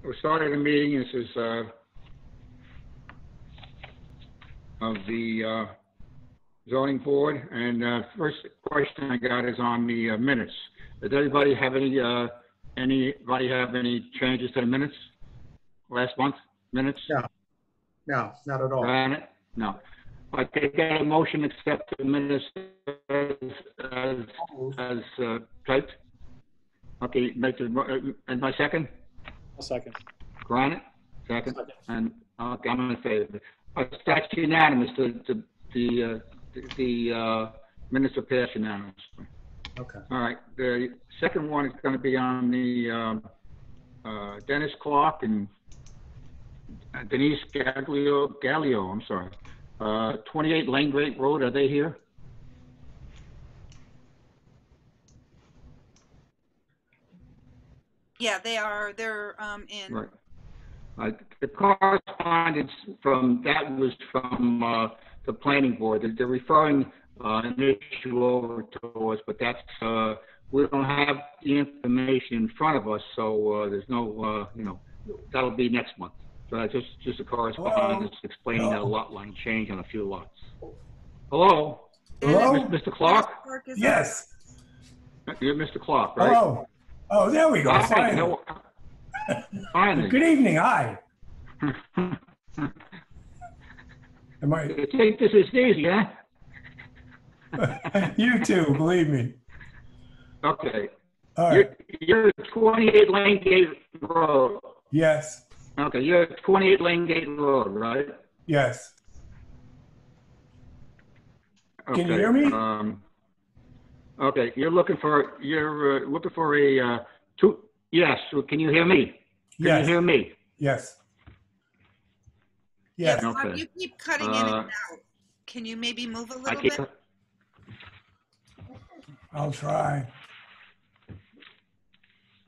we started the meeting. This is of the zoning board, and first question I got is on the minutes. Does anybody have any changes to the minutes? Last month minutes? No, not at all. Granted? No. I take a motion to accept the minutes as typed. Okay, and my second? A second. Granted? Second. And okay, I'm in favor. That's unanimous. The minutes are passed unanimously. Okay. All right. The second one is going to be on the Dennis Clark and Denise Gallio. I'm sorry. 28 Lane Great Road. Are they here? Yeah, they are. They're in. Right. The correspondence from that was from the planning board. They're referring an issue over to us, but that's we don't have the information in front of us, so there's no that'll be next month. So that's just a correspondence explaining that lot line change on a few lots. Hello. Hello? Mr. Clark? Yes. You're Mr. Clark, right? Hello. Oh, there we go. Finally. Finally. Good evening. Hi. Am I? You think this is easy, huh? You too, believe me. Okay. All right. You're 28 Lane Gate Road. Yes. Okay, you're 28 Lane Gate Road, right? Yes. Okay. Can you hear me? Okay, you're looking for a two. Yes. Can you hear me? Can you hear me? Yes. Yeah, Yes. Bob, Okay. you keep cutting in and out. Can you maybe move a little bit? I'll try.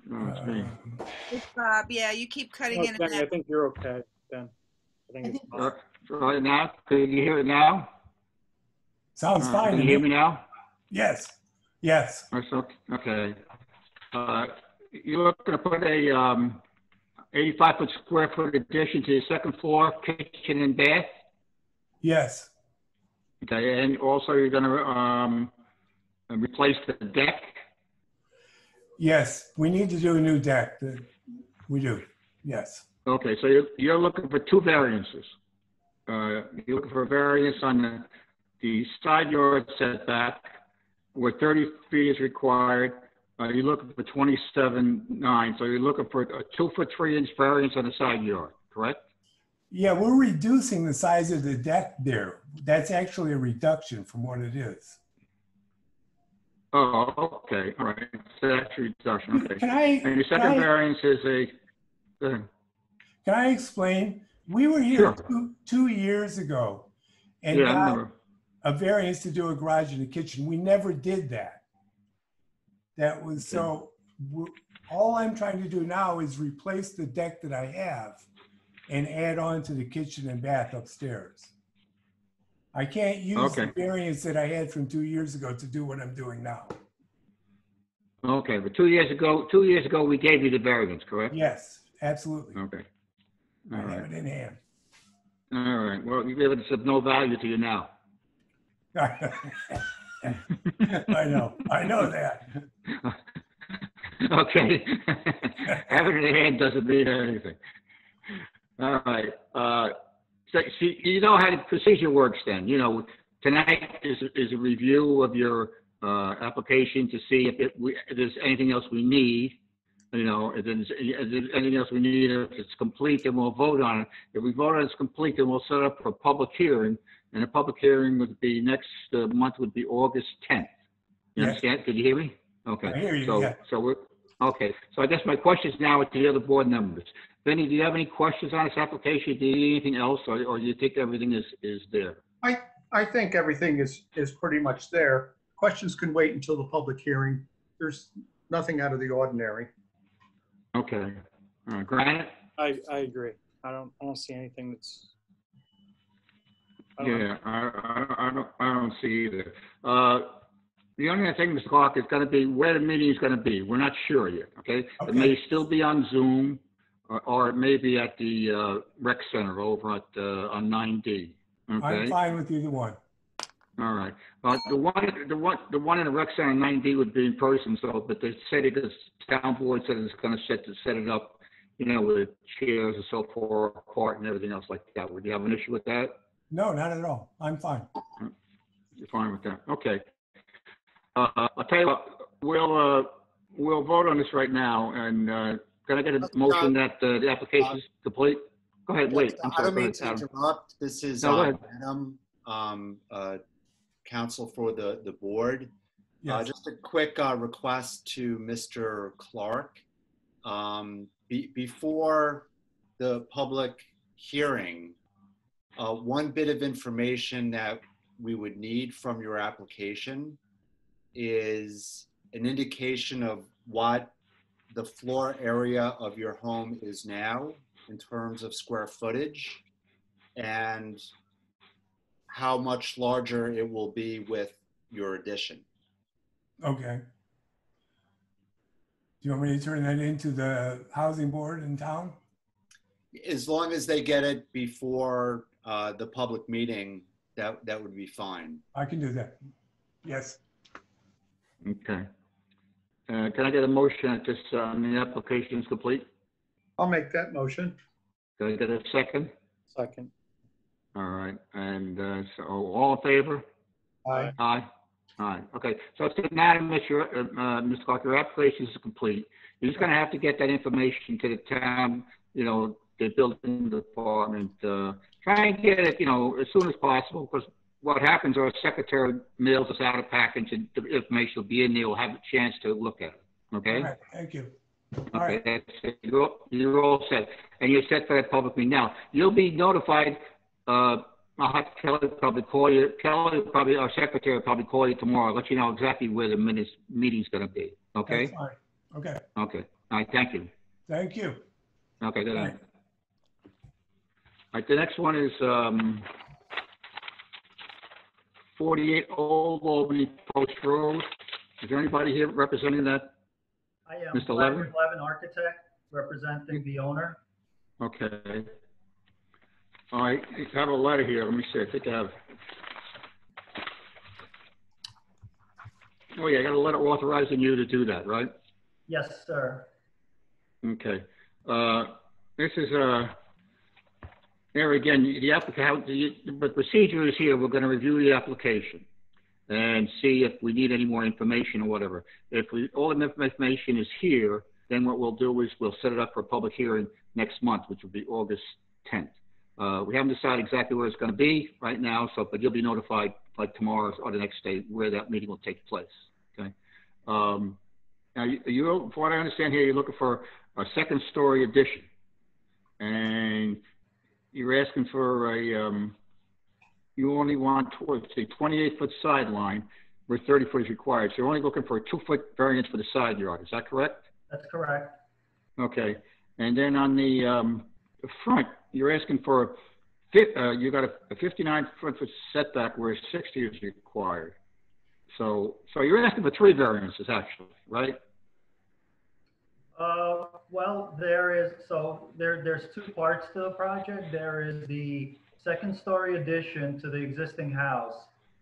No, it's me. Bob, yeah, you keep cutting in and I out. think you're okay, Ben. I think it's fine. Right now, can you hear it now? Sounds fine. Can you hear me now? Yes. Yes. Okay. You're looking to put a 85 square foot addition to the second floor, kitchen and bath? Yes. Okay, and also you're going to replace the deck? Yes. We need to do a new deck. We do. Yes. Okay, so you're looking for two variances. You're looking for a variance on the side yard setback where 30 feet is required. You're looking for 27.9, so you're looking for a 2 foot 3 inch variance on the side yard, correct? Yeah, we're reducing the size of the deck there. That's actually a reduction from what it is. Oh, okay, all right. So that's a reduction. Okay. And your second variance is a. Go ahead. Can I explain? We were here two years ago, and got a variance to do a garage and a kitchen. We never did that. That was so. All I'm trying to do now is replace the deck that I have, and add on to the kitchen and bath upstairs. I can't use the variance that I had from 2 years ago to do what I'm doing now. Okay, but 2 years ago we gave you the variance, correct? Yes, absolutely. Okay. I have it in hand. All right. Well, you evidence of no value to you now. I know that. Okay. Having it in hand doesn't mean anything. All right. So see, you know how the procedure works then. You know, tonight is a review of your application to see if there's anything else we need. You know, if there's anything else we need, if it's complete, then we'll vote on it. If we vote on it's complete, then we'll set up a public hearing. And the public hearing would be next month would be August 10th. You understand? Did you hear me? Okay. I hear you, So we're okay. So I guess my questions now are to the other board members. Benny, do you have any questions on this application? Do you need anything else, or do you think everything is there? I think everything is pretty much there. Questions can wait until the public hearing. There's nothing out of the ordinary. Okay. Granite? I agree. I don't see anything that's. I don't see either. The only thing, Mr. Clark, is going to be where the meeting is going to be. We're not sure yet. Okay. It may still be on Zoom. or maybe at the rec center over at on 9D. Okay. I'm fine with either one. All right. The one in the rec center on 9D would be in person. So, but they said the town board said it's going to set it up, you know, with chairs and so forth, court and everything else like that. Would you have an issue with that? No, not at all. I'm fine. You're fine with that. Okay. I'll tell you what. We'll vote on this right now. And can I get a motion that the application is complete? Go ahead. Wait. I'm sorry. I don't mean to interrupt. This is Adam, counsel for the board. Yes. Just a quick request to Mr. Clark. Before the public hearing, one bit of information that we would need from your application is an indication of what the floor area of your home is now in terms of square footage and how much larger it will be with your addition. Okay. Do you want me to turn that into the housing board in town? As long as they get it before the public meeting, that would be fine. I can do that. Yes. Okay. Can I get a motion that this the application is complete? I'll make that motion. Can I get a second? Second. All right. And so all in favor? Aye. Aye. Aye. Okay. So it's unanimous. Mr. Clark, your application is complete. You're just going to have to get that information to the town, you know, the building department. Try and get it, you know, as soon as possible, because what happens, our secretary mails us out a package and the information will be in there. We'll have a chance to look at it. Okay? All right. Thank you. All Okay, right. that's it. You're all set. And you're set for that public meeting. Now, you'll be notified. I'll have Kelly probably call you. Kelly, probably, our secretary will probably call you tomorrow. Let you know exactly where the meeting's going to be. Okay? That's fine. Okay. Okay. All right. Thank you. Thank you. Okay. Good All night. right. All right. The next one is 48 Old Albany Post Rd. Is there anybody here representing that? I am Mr. Clark Levin? Levin, architect, representing the owner. Okay. All right. I have a letter here. Let me see. I think I have. Oh, yeah. I got a letter authorizing you to do that, right? Yes, sir. Okay. This is there again, the applicant, the procedure is here. We're going to review the application and see if we need any more information or whatever. If all the information is here, then what we'll do is we'll set it up for a public hearing next month, which will be August 10th. We haven't decided exactly where it's going to be right now, but you'll be notified like tomorrow or the next day where that meeting will take place. Okay. Now, from what I understand here, you're looking for a second-story addition, and you're asking for a, you only want towards a 28-foot sideline where 30 foot is required. So you're only looking for a 2-foot variance for the side yard. Is that correct? That's correct. Okay. And then on the front, you're asking for, you got a 59-foot setback where 60 is required. So you're asking for 3 variances actually, right? Well, there's 2 parts to the project. There is the second-story addition to the existing house.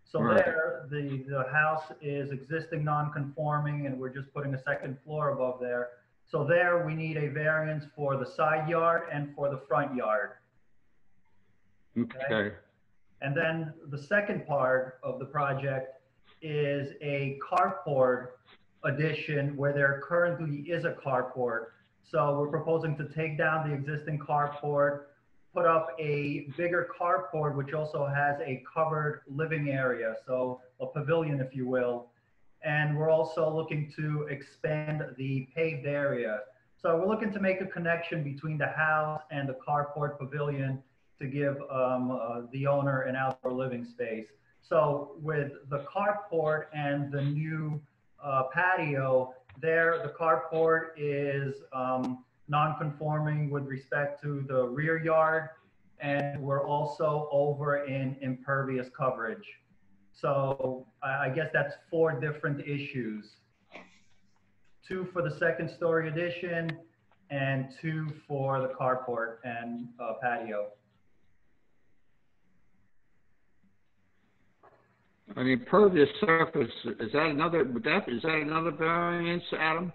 So Right. there, the house is existing non-conforming, and we're just putting a second floor above there. So there, we need a variance for the side yard and for the front yard. Okay. And then the second part of the project is a carport addition where there currently is a carport. So we're proposing to take down the existing carport, put up a bigger carport, which also has a covered living area, so a pavilion, if you will. And we're also looking to expand the paved area. So we're looking to make a connection between the house and the carport pavilion to give the owner an outdoor living space. So with the carport and the new patio there, the carport is non-conforming with respect to the rear yard, and we're also over in impervious coverage. So I guess that's 4 different issues. 2 for the second-story addition and 2 for the carport and patio. An impervious surface, is that another variance, Adam?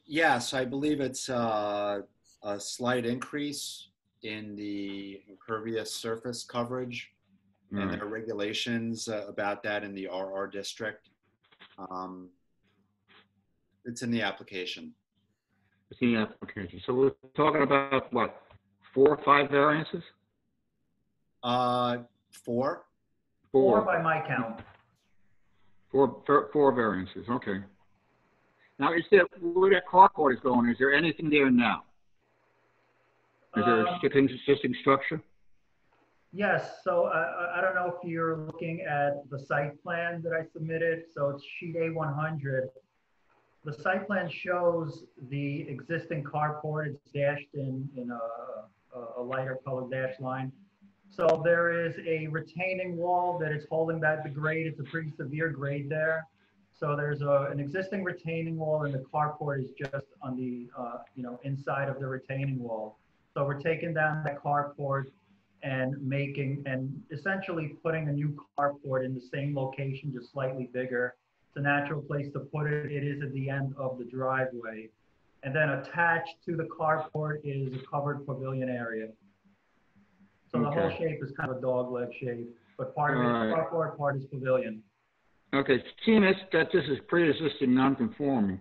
Yes, I believe it's a slight increase in the impervious surface coverage, and there are regulations about that in the RR district. It's in the application. It's in the application. So we're talking about what, 4 or 5 variances? 4. 4 by my count. 4 variances, okay. Now, where that carport is going, is there anything there now? Is there a existing structure? Yes, so I don't know if you're looking at the site plan that I submitted. So it's sheet A100. The site plan shows the existing carport. It's dashed in a lighter colored dash line. So there is a retaining wall that is holding back the grade. It's a pretty severe grade there. So there's an existing retaining wall, and the carport is just on the inside of the retaining wall. So we're taking down that carport and essentially putting a new carport in the same location, just slightly bigger. It's a natural place to put it. It is at the end of the driveway. And then attached to the carport is a covered pavilion area. So the whole shape is kind of a dog leg shape, but part of it is carport, part is pavilion. Okay, seeing that this is pre-existing non-conforming,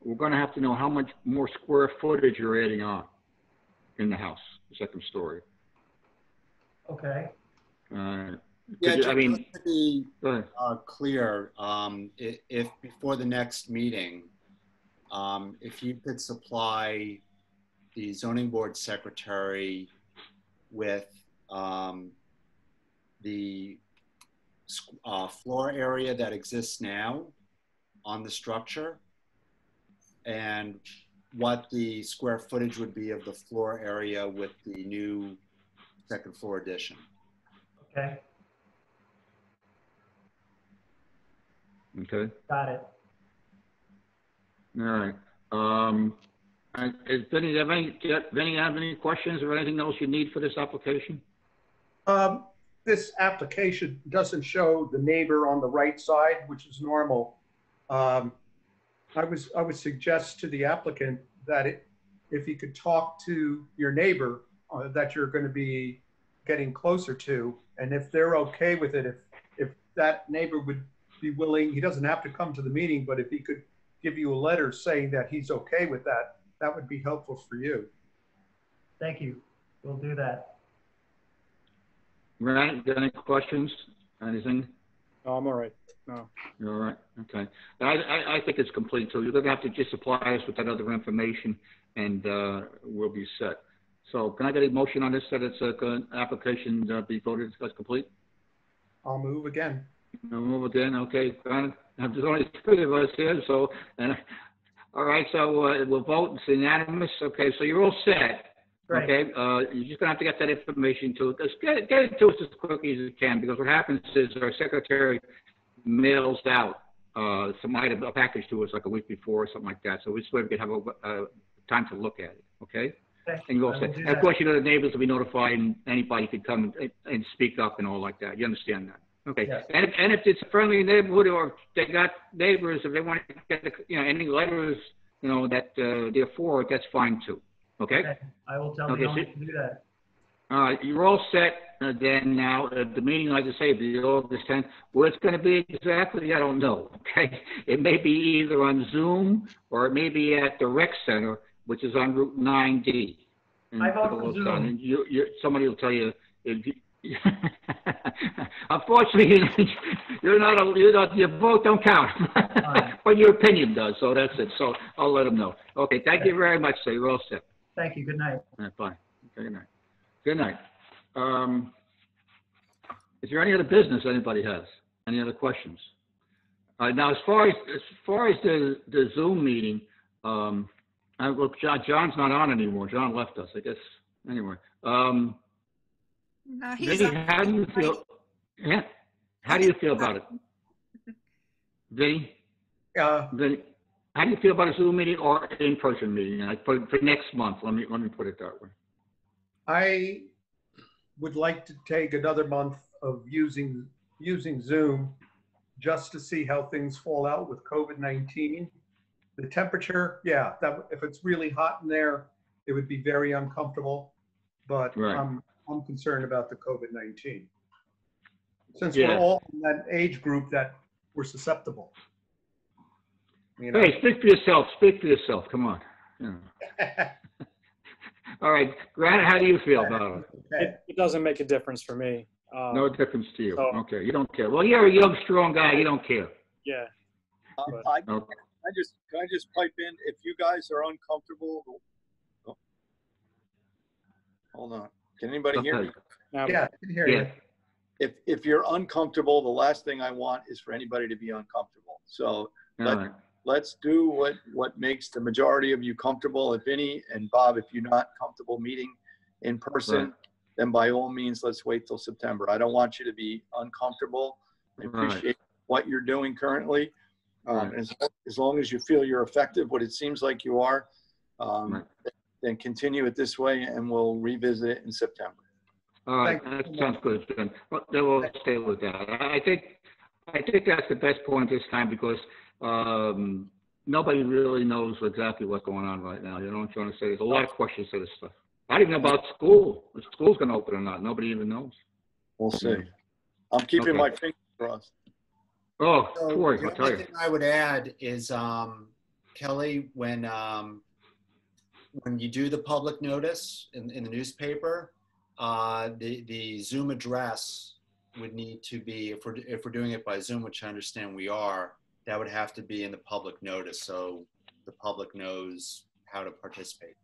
we're going to have to know how much more square footage you're adding on in the house, the second story. Okay. Yeah, just to be clear, if before the next meeting, if you could supply the zoning board secretary with the floor area that exists now on the structure and what the square footage would be of the floor area with the new second floor addition. Okay. Okay. Got it. All right. Vinny, have any questions or anything else you need for this application? This application doesn't show the neighbor on the right side, which is normal. I would suggest to the applicant that if you could talk to your neighbor that you're going to be getting closer to, and if they're okay with it, if that neighbor would be willing, he doesn't have to come to the meeting, but if he could give you a letter saying that he's okay with that, that would be helpful for you. Thank you. We'll do that. Right, got any questions? Anything? No, I'm all right. No. You're all right, okay. I think it's complete, so you're gonna have to just supply us with that other information and we'll be set. So can I get a motion on this, that it's an application be voted as complete? I'll move again. I'll move again, okay. There's only 3 of us here, so, all right, so we'll vote, it's unanimous. Okay, so you're all set. Great. Okay, you're just gonna have to get that information to us. Get it to us as quickly as you can, because what happens is our secretary mails out some item, a package to us like a week before or something like that. So we just we can have a time to look at it. Okay. Okay. And you all set. And of course, you know the neighbors will be notified, and anybody could come and speak up and all like that. You understand that? Okay. Yes. And if it's a friendly neighborhood or they got neighbors, if they want to get any letters, that they're for it, that's fine too. Okay? I will tell the owner to do that. All right, you're all set then now. The meeting, like I say, the August 10th. Where it's going to be exactly, I don't know. Okay? It may be either on Zoom or it may be at the Rec Center, which is on Route 9D. I vote for Zoom. And somebody will tell you. Unfortunately, your vote don't count, but your opinion does. So that's it. So I'll let them know. Okay, thank you very much, sir. You're all set. Thank you. Good night. All right, bye. Okay, good night. Good night. Is there any other business anybody has? Any other questions? Now, as far as the Zoom meeting, look, John's not on anymore. John left us, I guess. Anyway, No, he's Vinny, how do you feel? Yeah, how do you feel about it, Vinny? Yeah. Vinny, how do you feel about a Zoom meeting or in-person meeting? For next month, let me put it that way. I would like to take another month of using Zoom just to see how things fall out with COVID-19. The temperature, yeah, that if it's really hot in there, it would be very uncomfortable. But Right. I'm concerned about the COVID-19. Since Yeah. we're all in that age group that we're susceptible. You know? Hey, speak for yourself. Speak for yourself. Come on. Yeah. All right, Grant, how do you feel about it? It doesn't make a difference for me. No difference to you. so- Okay, you don't care. Well, you're a young, strong guy. You don't care. Yeah. Can Okay. I just pipe in? If you guys are uncomfortable, oh, hold on. Can anybody hear me? Now, Yeah, I can hear Yeah. you. If you're uncomfortable, the last thing I want is for anybody to be uncomfortable. So All right. let's do what makes the majority of you comfortable. If any, and Bob, if you're not comfortable meeting in person, Right. then by all means, let's wait till September. I don't want you to be uncomfortable. I Right. appreciate what you're doing currently. Right. As long as you feel you're effective, what it seems like you are, Right. then continue it this way and we'll revisit it in September. All right, Thank that you. sounds good, then. Well, then we'll stay with that. I think that's the best point this time because nobody really knows exactly what's going on right now. You know what I'm trying to say? There's a lot of questions to this stuff. Not even about school. If school's going to open or not. Nobody even knows. We'll see. I'm keeping Okay. my fingers crossed. Oh, So Troy, the I'll tell only you. thing I would add is, Kelly, when you do the public notice in the newspaper, the Zoom address would need to be, if we're doing it by Zoom, which I understand we are, that would have to be in the public notice so the public knows how to participate.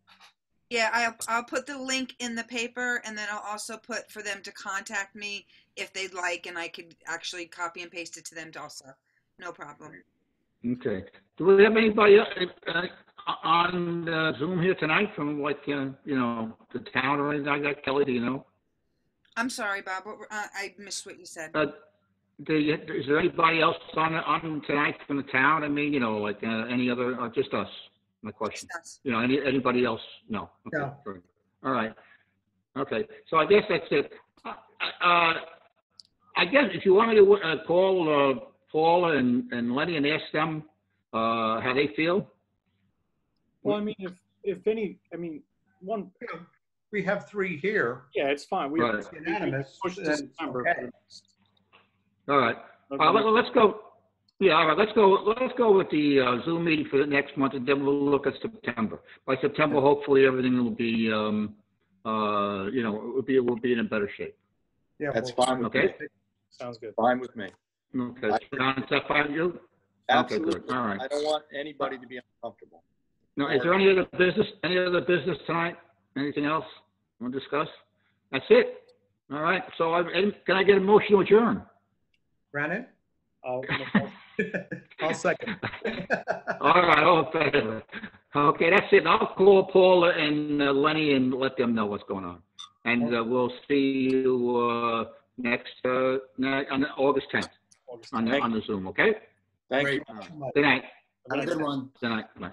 Yeah, I'll put the link in the paper, and then I'll also put for them to contact me if they'd like, and I could actually copy and paste it to them also. No problem. Okay. Do we have anybody on Zoom here tonight from like, the town or anything like that? Kelly, do you know? I'm sorry, Bob. I missed what you said. Is there anybody else on tonight from the town? I mean, like any other, or just us? My question. Yes. Anybody else? No. Okay. No. Good. All right. Okay. So I guess that's it. I guess if you want me to call Paula and Lenny and ask them how they feel. well, I mean, if any, I mean, one, We have 3 here. yeah, it's fine. We Right. Unanimous, push to then September. okay. All right. Okay. Let's go. Yeah, all right. Let's go with the Zoom meeting for the next month, and then we'll look at September. By September, hopefully, everything will be, we'll be in a better shape. Yeah, That's well, fine with Okay. me. Sounds good. Fine with me. Okay. John, is that fine with you? Absolutely. Okay, good. All right. I don't want anybody to be uncomfortable. Now, is there any other business tonight? Anything else we'll discuss? That's it. All right. So, can I get a motion to adjourn? Brandon? I'll I'll second. All right. All in favor? Okay, that's it. I'll call Paula and Lenny and let them know what's going on. And we'll see you next on August 10th on the Zoom. Okay. Thank you. Great. Good night. Have a good one. Good night. Bye.